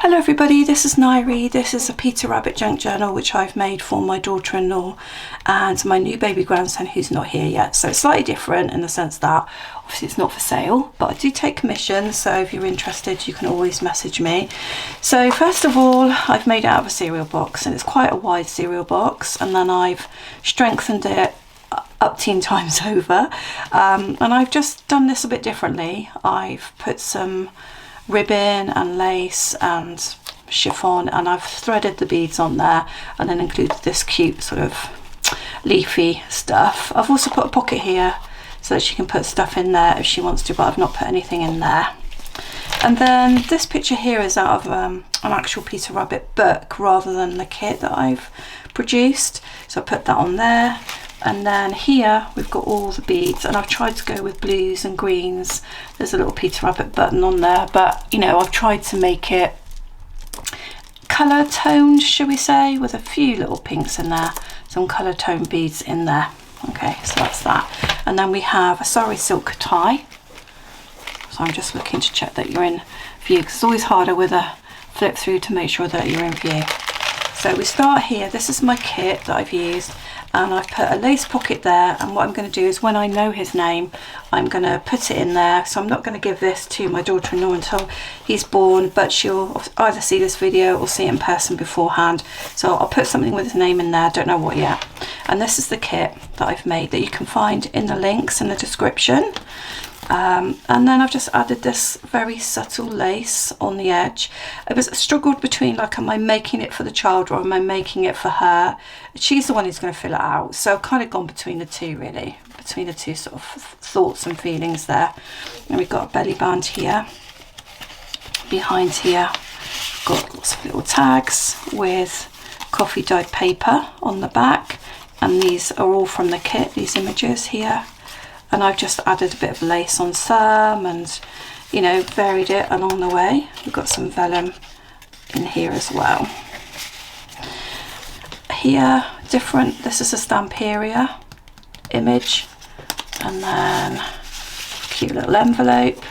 Hello everybody, this is Nairi. This is a Peter Rabbit junk journal which I've made for my daughter-in-law and my new baby grandson who's not here yet. So it's slightly different in the sense that obviously it's not for sale, but I do take commissions, so if you're interested you can always message me. So first of all, I've made it out of a cereal box, and it's quite a wide cereal box, and then I've strengthened it up 10 times over, and I've just done this a bit differently. I've put some ribbon and lace and chiffon, and I've threaded the beads on there, and then included this cute sort of leafy stuff. I've also put a pocket here so that she can put stuff in there if she wants to, but I've not put anything in there. And then this picture here is out of an actual Peter Rabbit book rather than the kit that I've produced, so I put that on there. And then here we've got all the beads, and I've tried to go with blues and greens. There's a little Peter Rabbit button on there, but you know, I've tried to make it colour toned, shall we say, with a few little pinks in there, some colour toned beads in there. Okay, so that's that. And then we have a sari silk tie. So I'm just looking to check that you're in view, because it's always harder with a flip through to make sure that you're in view. So we start here. This is my kit that I've used, and I've put a lace pocket there, and what I'm going to do is when I know his name I'm going to put it in there. So I'm not going to give this to my daughter-in-law until he's born, but she'll either see this video or see it in person beforehand, so I'll put something with his name in there, don't know what yet. And this is the kit that I've made that you can find in the links in the description. And then I've just added this very subtle lace on the edge. I struggled between, like, am I making it for the child or am I making it for her? She's the one who's going to fill it out, so I've kind of gone between the two, really, between the two sort of thoughts and feelings there. And we've got a belly band here. Behind here got lots of little tags with Kofi dyed paper on the back, and these are all from the kit, these images here. And I've just added a bit of lace on some, and you know, varied it along the way. We've got some vellum in here as well. Here, different, this is a Stamperia image, and then a cute little envelope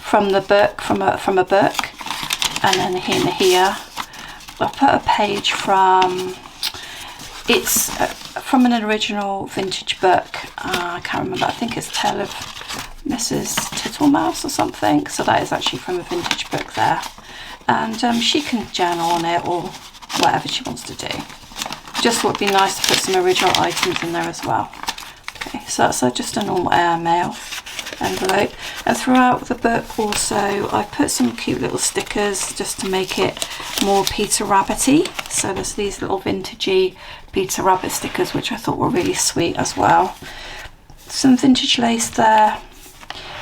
from the book, from a book. And then here I've put a page from, it's from an original vintage book. I can't remember, I think it's Tale of Mrs. Tittlemouse or something. So that is actually from a vintage book there. And she can journal on it or whatever she wants to do. Just would be nice to put some original items in there as well. Okay, so that's just a normal airmail envelope. And throughout the book also I've put some cute little stickers just to make it more Peter Rabbity. So there's these little vintagey Peter Rabbit stickers which I thought were really sweet as well. Some vintage lace there,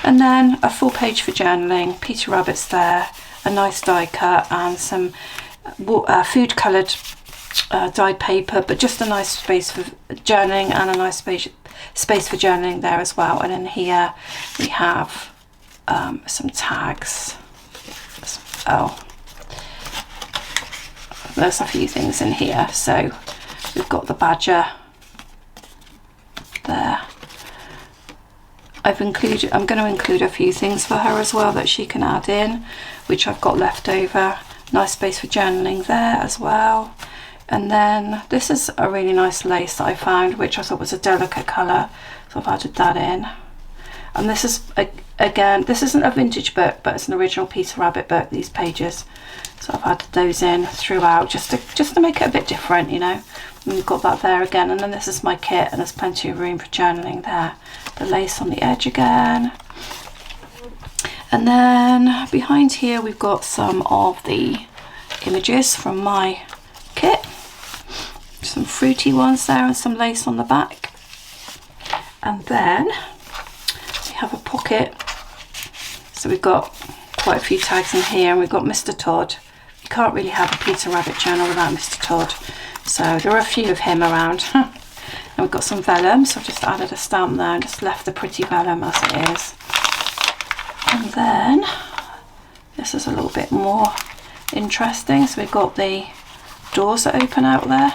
and then a full page for journaling, Peter Rabbit's there, a nice die cut, and some food coloured dyed paper, but just a nice space for journaling, and a nice space for journaling there as well. And then here we have some tags. Oh, there's a few things in here. So we've got the badger there. I'm going to include a few things for her as well that she can add in, which I've got left over. Nice space for journaling there as well. And then this is a really nice lace that I found, which I thought was a delicate colour, so I've added that in. And this is, again, this isn't a vintage book, but it's an original Peter Rabbit book, these pages. So I've added those in throughout just to make it a bit different, you know. And we've got that there again, and then this is my kit, and there's plenty of room for journaling there. The lace on the edge again. And then behind here we've got some of the images from my kit. Some fruity ones there and some lace on the back. And then we have a pocket. So we've got quite a few tags in here, and we've got Mr. Todd. You can't really have a Peter Rabbit journal without Mr. Todd. So there are a few of him around. And we've got some vellum, so I've just added a stamp there and just left the pretty vellum as it is. And then this is a little bit more interesting. So we've got the doors that open out there.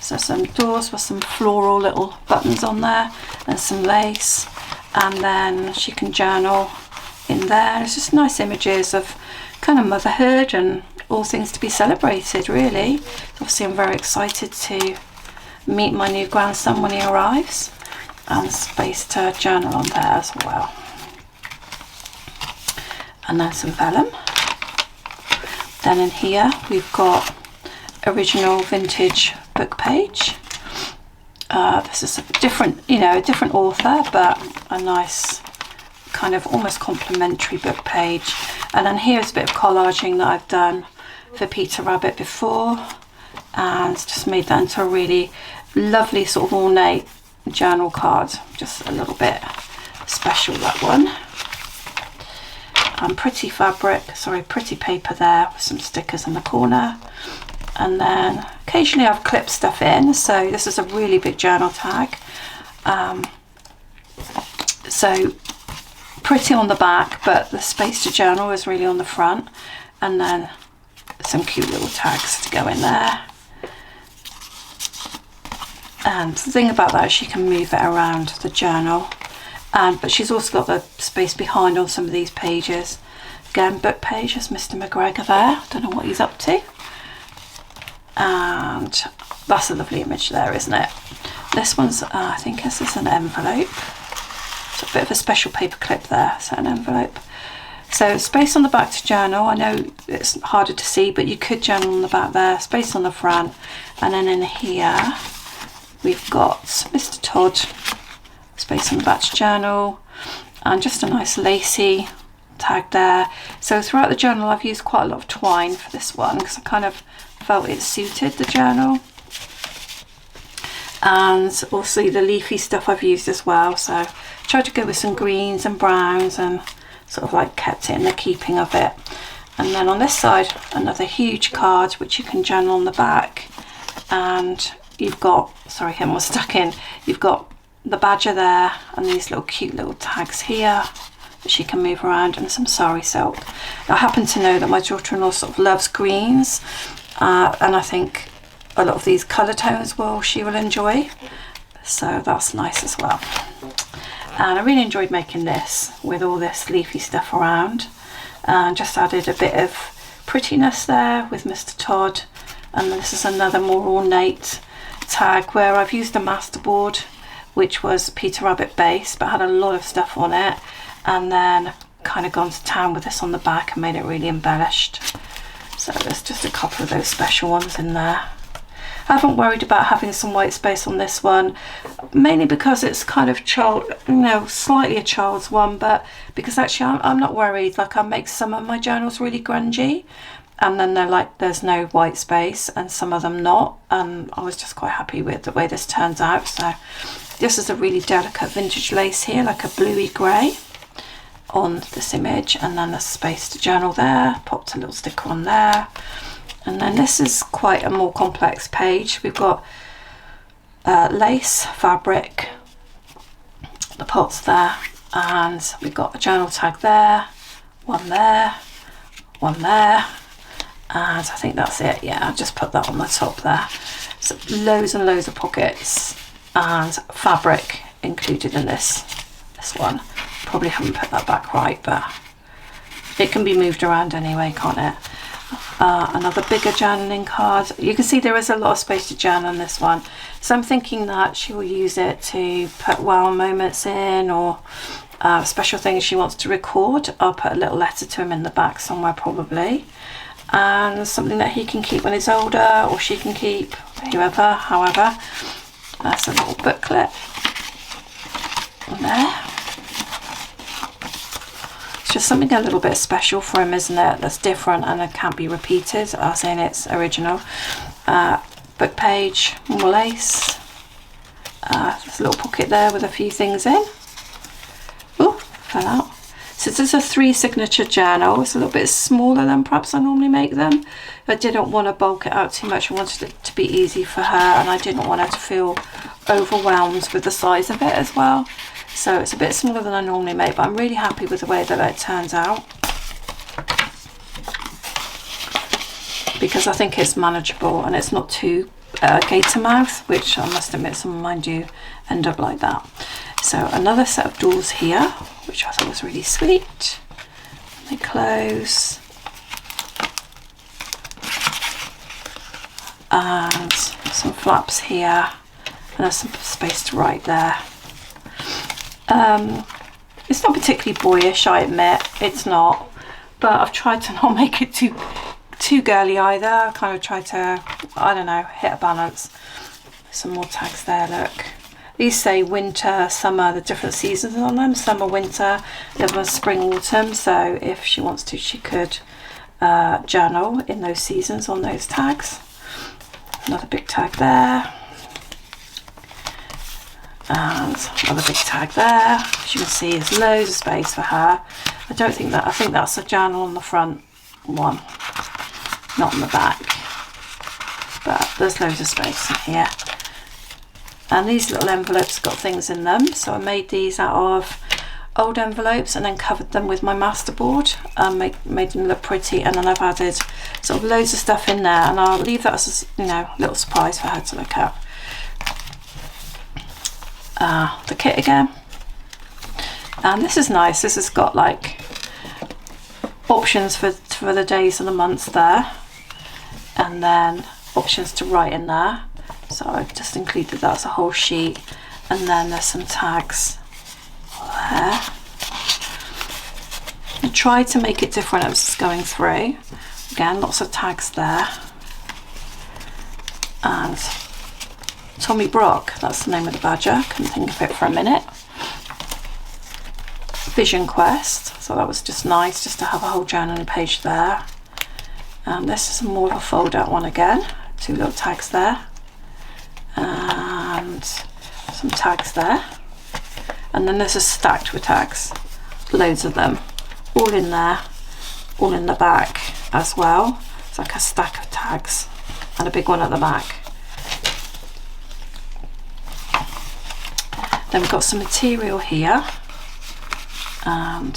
So some doors with some floral little buttons on there and some lace, and then she can journal in there. It's just nice images of kind of motherhood and all things to be celebrated, really. Obviously I'm very excited to meet my new grandson when he arrives, and space to journal on there as well. And then some vellum. Then in here we've got original vintage book page. This is a different, a different author, but a nice kind of almost complimentary book page. And then here's a bit of collaging that I've done for Peter Rabbit before, and just made that into a really lovely sort of ornate journal card. Just a little bit special, that one. Pretty paper there with some stickers in the corner. And then occasionally I've clipped stuff in, so this is a really big journal tag. So pretty on the back, but the space to journal is really on the front. And then some cute little tags to go in there. And the thing about that is you can move it around the journal. But she's also got the space behind on some of these pages. Again, book page is Mr. McGregor there. Don't know what he's up to. And that's a lovely image there, isn't it? This one's, I think this is an envelope. So a bit of a special paper clip there, so an envelope. So space on the back to journal. I know it's harder to see, but you could journal on the back there. Space on the front. And then in here, we've got Mr. Todd. Space on the back to journal, and just a nice lacy tag there. So throughout the journal I've used quite a lot of twine for this one because I kind of felt it suited the journal, and also the leafy stuff I've used as well. So tried to go with some greens and browns and sort of like kept it in the keeping of it. And then on this side, another huge card which you can journal on the back, and you've got, sorry, him was stuck in, you've got the badger there and these little cute little tags here that she can move around, and some sari silk. I happen to know that my daughter-in-law sort of loves greens, and I think a lot of these colour tones she will enjoy, so that's nice as well. And I really enjoyed making this with all this leafy stuff around, and just added a bit of prettiness there with Mr. Todd. And this is another more ornate tag where I've used a masterboard which was Peter Rabbit base but had a lot of stuff on it, and then kind of gone to town with this on the back and made it really embellished. So there's just a couple of those special ones in there. I haven't worried about having some white space on this one, mainly because it's kind of slightly a child's one, but because actually I'm not worried. Like, I make some of my journals really grungy, and then they're like there's no white space, and some of them not, and I was just quite happy with the way this turns out. So this is a really delicate vintage lace here, like a bluey grey on this image, and then there's space to journal there, popped a little sticker on there. And then this is quite a more complex page. We've got lace, fabric, the pots there, and we've got a journal tag there, one there, one there, and I think that's it. Yeah, I'll just put that on the top there. So loads and loads of pockets and fabric included in this one. Probably haven't put that back right, but it can be moved around anyway, can't it? Another bigger journaling card. You can see there is a lot of space to journal on this one, so I'm thinking that she will use it to put wow moments in, or special things she wants to record. I'll put a little letter to him in the back somewhere probably, and something that he can keep when he's older, or she can keep, whoever, however. That's a little booklet on there. Just something a little bit special for him, isn't it? That's different and it can't be repeated, as in it's original. Book page, more lace. There's a little pocket there with a few things in. Oh, fell out. So this is a 3 signature journal. It's a little bit smaller than perhaps I normally make them. I didn't want to bulk it out too much. I wanted it to be easy for her, and I didn't want her to feel overwhelmed with the size of it as well. So it's a bit smaller than I normally make, but I'm really happy with the way that it turns out, because I think it's manageable and it's not too gator mouth, which I must admit some of mine do end up like that. So another set of doors here, which I thought was really sweet. They close, and some flaps here, and there's some space to write there. It's not particularly boyish, I admit, it's not, but I've tried to not make it too girly either. I kind of try to, I don't know, hit a balance. Some more tags there, look. These say winter, summer, the different seasons on them. Summer, winter, the other one's spring, autumn. So if she wants to, she could journal in those seasons on those tags. Another big tag there. And another big tag there. As you can see, there's loads of space for her. I think that's a journal on the front one, not on the back. But there's loads of space in here. And these little envelopes got things in them. So I made these out of old envelopes and then covered them with my masterboard and made them look pretty. And then I've added sort of loads of stuff in there, and I'll leave that as a, little surprise for her to look at. The kit again, and this is nice. This has got like options for the days and the months there, and then options to write in there. So I've just included that as a whole sheet, and then there's some tags there. I tried to make it different as going through. Again, lots of tags there, and Tommy Brock, that's the name of the badger, couldn't think of it for a minute. Vision Quest, so that was just nice just to have a whole journaling page there. And this is more of a fold out one again, 2 little tags there, and some tags there. And then this is stacked with tags, loads of them, all in there, all in the back as well. It's like a stack of tags and a big one at the back. Then we've got some material here and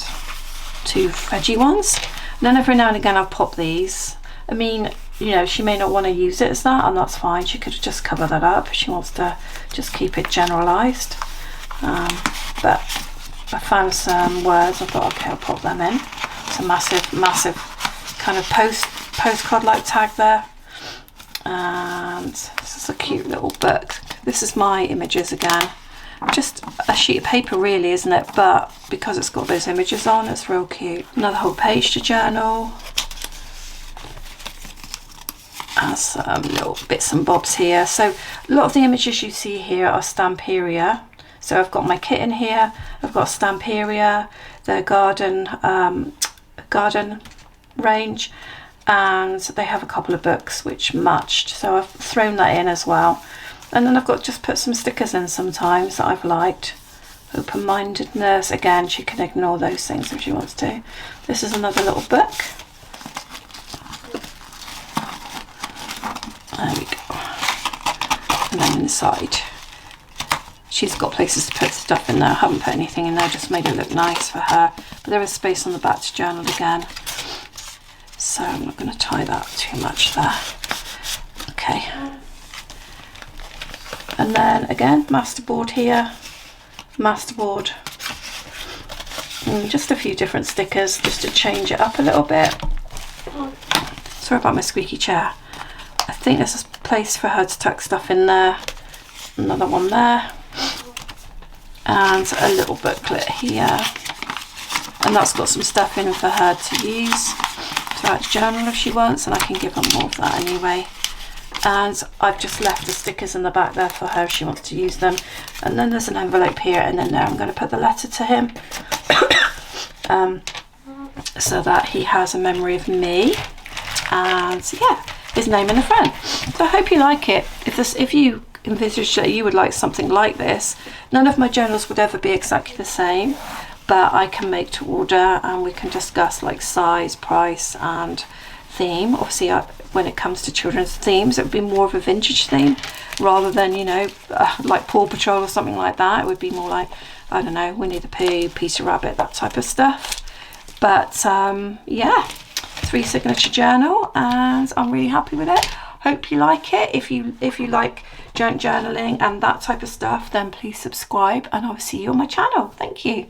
2 veggie ones. And then every now and again I'll pop these. I mean, she may not want to use it as that, and that's fine. She could just cover that up if she wants to just keep it generalised. But I found some words, I thought, okay, I'll pop them in. It's a massive kind of postcard like tag there. And this is a cute little book. This is my images again. Just a sheet of paper really, isn't it? But because it's got those images on, it's real cute. Another whole page to journal. And some little bits and bobs here. So a lot of the images you see here are Stamperia. So I've got my kit in here, I've got Stamperia, the garden range, and they have a couple of books which matched, so I've thrown that in as well. And then I've got just put some stickers in sometimes that I've liked. Open-mindedness, again, she can ignore those things if she wants to. This is another little book. There we go. And then inside, she's got places to put stuff in there. I haven't put anything in there, just made it look nice for her. But there is space on the back to journal again. So I'm not going to tie that too much there. Okay. And then again, masterboard here, masterboard, and just a few different stickers just to change it up a little bit. Sorry about my squeaky chair. I think there's a place for her to tuck stuff in there. Another one there. And a little booklet here. And that's got some stuff in for her to use throughout the journal if she wants, and I can give her more of that anyway. And I've just left the stickers in the back there for her if she wants to use them. And then there's an envelope here, and then there I'm going to put the letter to him so that he has a memory of me, and yeah, his name and a friend. So I hope you like it. If you envisage that you would like something like this, none of my journals would ever be exactly the same, but I can make to order, and we can discuss like size, price and theme. Obviously when it comes to children's themes, it would be more of a vintage theme rather than like Paw Patrol or something like that. It would be more like, I don't know, Winnie the Pooh, Peter Rabbit, that type of stuff. But yeah, 3 signature journal, and I'm really happy with it. Hope you like it. If you like journaling and that type of stuff, then please subscribe, and I'll see you on my channel. Thank you.